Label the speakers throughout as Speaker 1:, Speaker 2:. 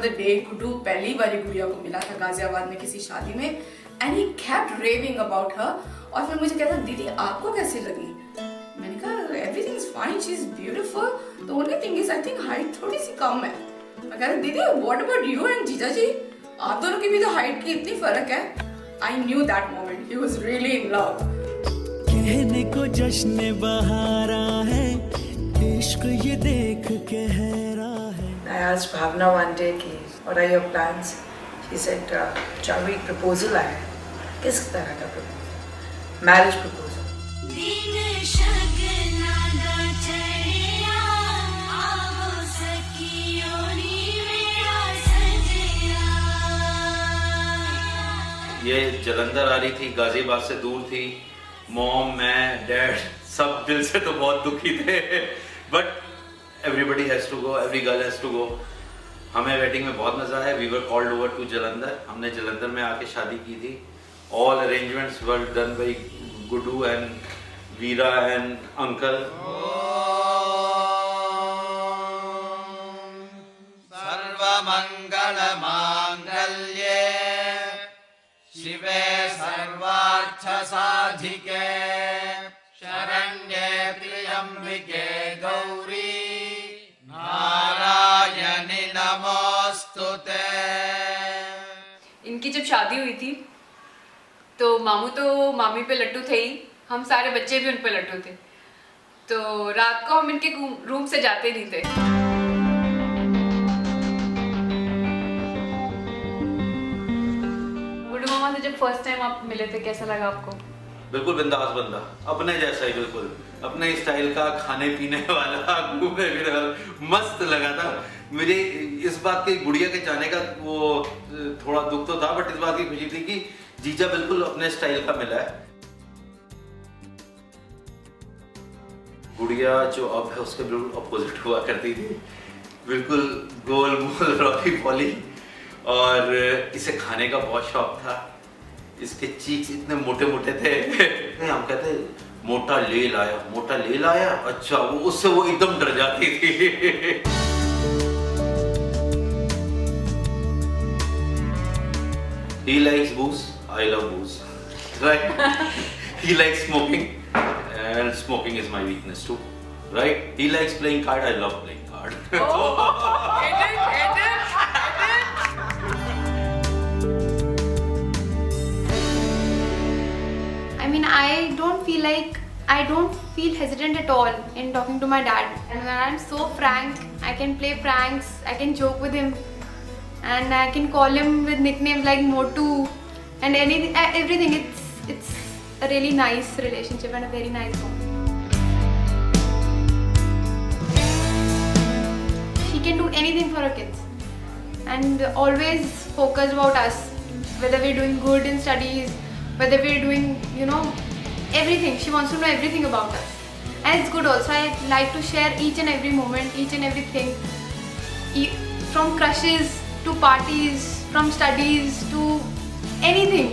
Speaker 1: The day Guddu पहली बारी गुड़िया को मिला था गाजियाबाद में किसी शादी में, and he kept raving about her. और फिर मुझे कहता दीदी आपको कैसी लगी? मैंने कहा everything is fine, she is beautiful, the only thing is I think height थोड़ी सी कम है। मैं कह रहा दीदी व्हाट अबाउट यू एंड जीजा जी, आप दोनों की भी तो हाइट की इतनी फर्क है। I knew that moment he was really in love.
Speaker 2: कहने को जश्न बहारा है, इश्क ये देख के हैरा है।
Speaker 3: I asked Bhavna one day कि what are your plans? She said चावी proposal आया है। किस तरह का proposal? Marriage proposal.
Speaker 4: ये जलंधर आ रही थी, गाजियाबाद से दूर थी। मॉम, मैं, डैड सब दिल से तो बहुत दुखी थे, but everybody has to go, every girl has to go. हमें वेडिंग में बहुत मजा आया। We were called over to Jalandhar. हमने जलंधर में आके शादी की थी। All arrangements were done by Guddu and Veera and uncle.
Speaker 5: सर्वमंगल मांगल्ये शिवे सर्वार्थ साधिके शरण्ये त्र्यंबिके गौरी नारायणी नमोस्तुते।
Speaker 6: इनकी जब शादी हुई थी तो मामू तो मामी पे लट्टू थे ही, हम सारे बच्चे भी उन पे लट्टू थे। तो रात को हम इनके रूम से जाते नहीं थे। गुड्डू मामा से जब फर्स्ट टाइम आप मिले थे कैसा लगा आपको?
Speaker 4: बिल्कुल बिंदास बंदा, अपने जैसा ही, बिल्कुल अपने स्टाइल का, खाने पीने वाला, घूमने फिरने वाला, मस्त लगा था। मुझे इस बात की गुड़िया के जाने का वो थोड़ा दुख तो था, बट इस बात की खुशी थी कि जीजा बिल्कुल अपने स्टाइल का मिला है। गुड़िया जो अब है उसके बिल्कुल अपोजिट हुआ करती थी, बिल्कुल गोल मोल रॉकी पॉली, और इसे खाने का बहुत शौक था। इसके चीक्स इतने मोटे मोटे थे हम कहते मोटा ले लाया, मोटा ले लाया। अच्छा, वो उससे वो एकदम डर जाती थी। He likes booze, I love booze, right? He likes smoking, and smoking is my weakness too, right? He likes playing card, I love playing card.
Speaker 7: I mean, I don't feel hesitant at all in talking to my dad. And when I'm so frank, I can play pranks, I can joke with him, and I can call him with nicknames like Motu and everything. It's a really nice relationship and a very nice bond. She can do anything for her kids and always focus about us, whether we're doing good in studies, whether we're doing, everything. She wants to know everything about us, and it's good also. I like to share each and every moment, each and everything, from crushes to parties, from studies to anything.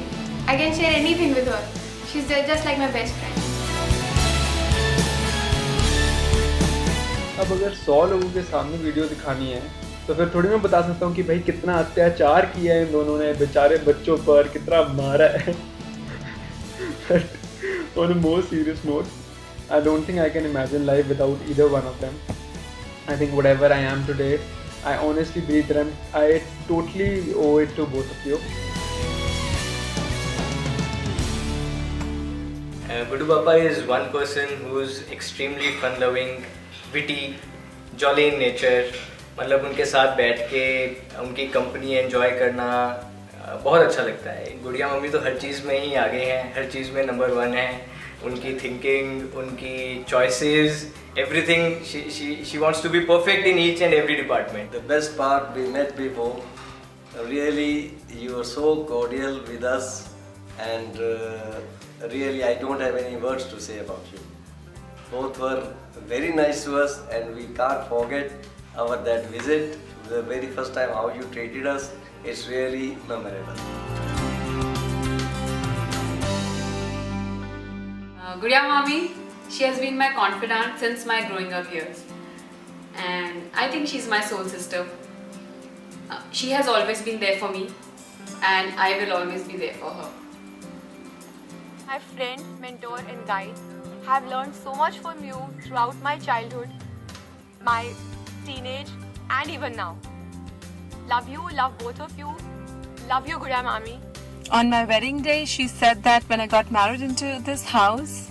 Speaker 7: I can share anything with her. She's just like my best friend.
Speaker 8: अब अगर 100 लोगों के सामने video दिखानी है तो फिर थोड़ी मैं बता सकता हूँ कि भाई कितना अत्याचार किया है इन दोनों ने बेचारे बच्चों पर, कितना मारा है। But on a more serious note, I don't think I can imagine life without either one of them. I think whatever I am today, I honestly believe that I totally owe it to both of you.
Speaker 9: Guddu Papa is one person who's extremely fun-loving, witty, jolly in nature. मतलब उनके साथ बैठ के उनकी company enjoy करना बहुत अच्छा लगता है। गुड़िया मम्मी तो हर चीज़ में ही आगे हैं, हर चीज़ में नंबर 1 है। उनकी थिंकिंग, उनकी choices, everything, she wants to be perfect in each and every department.
Speaker 10: The best part, we met before. Really, you are so cordial with us, and really I don't have any words to say about you. Both were very nice to us, and we can't forget that visit, the very first time how you treated us. It's really memorable.
Speaker 6: Gudiya Mami, she has been my confidant since my growing up years, and I think she's my soul sister. She has always been there for me, and I will always be there for her.
Speaker 11: My friend, mentor and guide. Have learned so much from you throughout my childhood, my teenage and even now. Love you, love both of you. Love you, Gudiya Mami.
Speaker 12: On my wedding day, she said that when I got married into this house,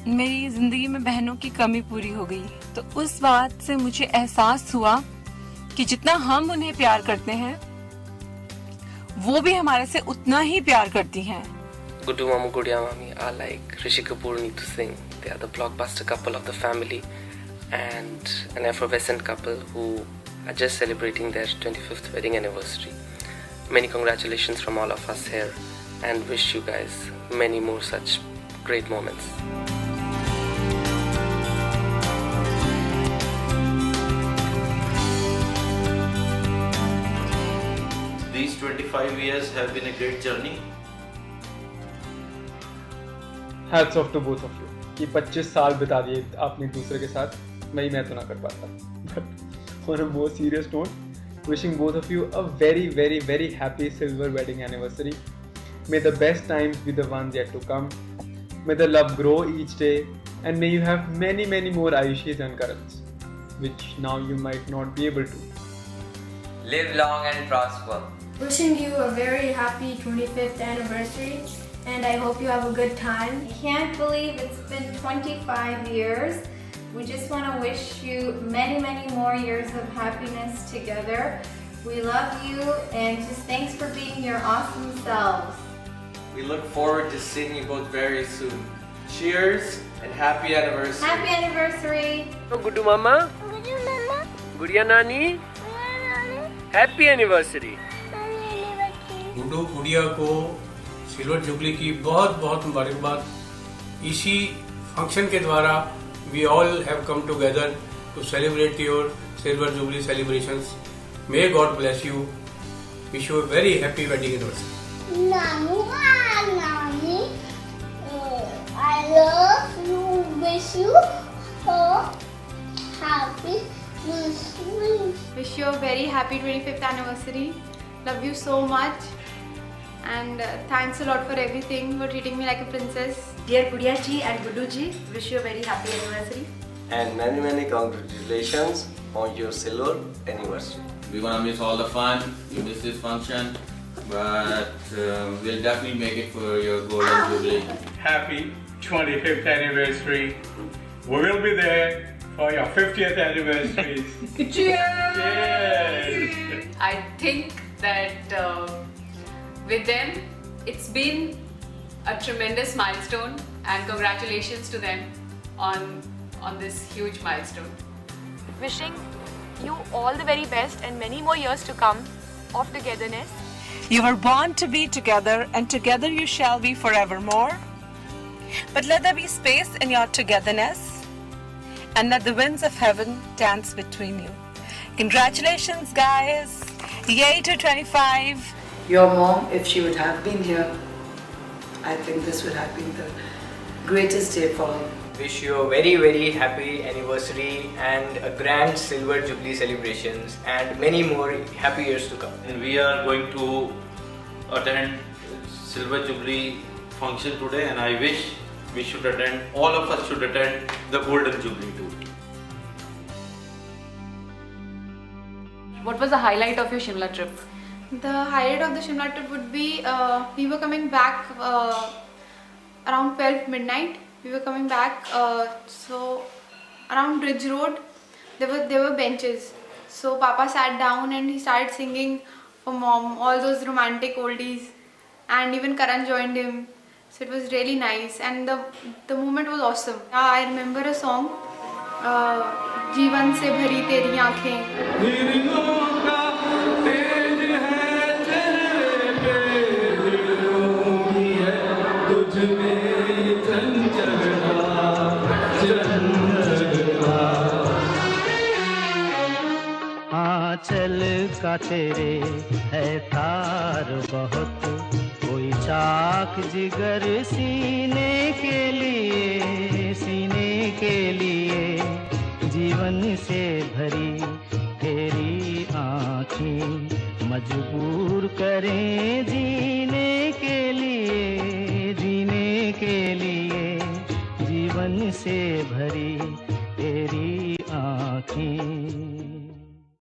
Speaker 12: मेरी जिंदगी में बहनों की कमी पूरी हो गई. तो उस बात से मुझे एहसास हुआ कि जितना हम उन्हें प्यार करते हैं, वो भी हमारे से उतना ही प्यार करती हैं.
Speaker 13: Guddu Mamu, Gudiya Mami are like Rishi Kapoor and Neetu Singh. They are the blockbuster couple of the family and an effervescent couple who are just celebrating their 25th wedding anniversary. Many congratulations from all of us here and wish you guys many more such great moments.
Speaker 4: These 25 years have been a great journey.
Speaker 8: Hats off to both of you कि 25 साल बिता दिए आपने एक दूसरे के साथ. मैं तो ना कर पाता. But on a more serious note, wishing both of you a very, very, very happy silver wedding anniversary. May the best times be the ones yet to come. May the love grow each day, and may you have many, many more Ayushis and Karans, which now you might not be able to.
Speaker 14: Live long and prosper.
Speaker 15: Wishing you a very happy 25th anniversary, and I hope you have a good time.
Speaker 16: I can't believe it's been 25 years. We just want to wish you many, many more years of happiness together. We love you and just thanks for being your awesome selves.
Speaker 14: We look forward to seeing you both very soon. Cheers and happy anniversary.
Speaker 16: Happy anniversary.
Speaker 13: Guddu Mama, Gudiya Nani, happy anniversary.
Speaker 17: Guddu गुड़िया को silver jubilee की बहुत बहुत मुबारकबाद. इसी function के द्वारा we all have come together to celebrate your silver jubilee celebrations. May God bless you. Wish you a very happy wedding anniversary.
Speaker 18: Nani, I love you. Wish you a happy anniversary.
Speaker 7: Wish you a very happy 25th anniversary. Love you so much. And thanks a lot for everything, for treating me like a princess.
Speaker 19: Dear Gudiya ji and Guddu ji, wish you a very happy anniversary.
Speaker 10: And many, many congratulations on your silver anniversary.
Speaker 5: We're gonna miss all the fun. We miss this function, but we'll definitely make it for your golden jubilee.
Speaker 17: Happy 25th anniversary. We will be there for your 50th anniversary.
Speaker 6: Cheers!
Speaker 17: Cheers!
Speaker 6: I think that with them, it's been a tremendous milestone, and congratulations to them on this huge milestone.
Speaker 11: Wishing you all the very best and many more years to come of togetherness.
Speaker 12: You were born to be together, and together you shall be forevermore. But let there be space in your togetherness, and let the winds of heaven dance between you. Congratulations, guys! Yay to 25!
Speaker 3: Your mom, if she would have been here, I think this would have been the greatest day for her.
Speaker 9: Wish you a very, very happy anniversary and a grand silver jubilee celebrations and many more happy years to come.
Speaker 4: And we are going to attend silver jubilee function today, and I wish we should attend, all of us should attend the golden jubilee too.
Speaker 6: What was the highlight of your Shimla trip?
Speaker 7: The highlight of the Shimla trip would be we were coming back around 12 midnight. We were coming back, so around Ridge Road there were benches. So Papa sat down and he started singing for Mom all those romantic oldies, and even Karan joined him. So it was really nice, and the moment was awesome. I remember a song, जीवन से भरी तेरी आँखें.
Speaker 2: आंचल का तेरे है तार बहुत, कोई चाक जिगर सीने के लिए जीवन से भरी तेरी आँख आँखें मजबूर करें जीने के लिए जीवन से भरी तेरी आँखें।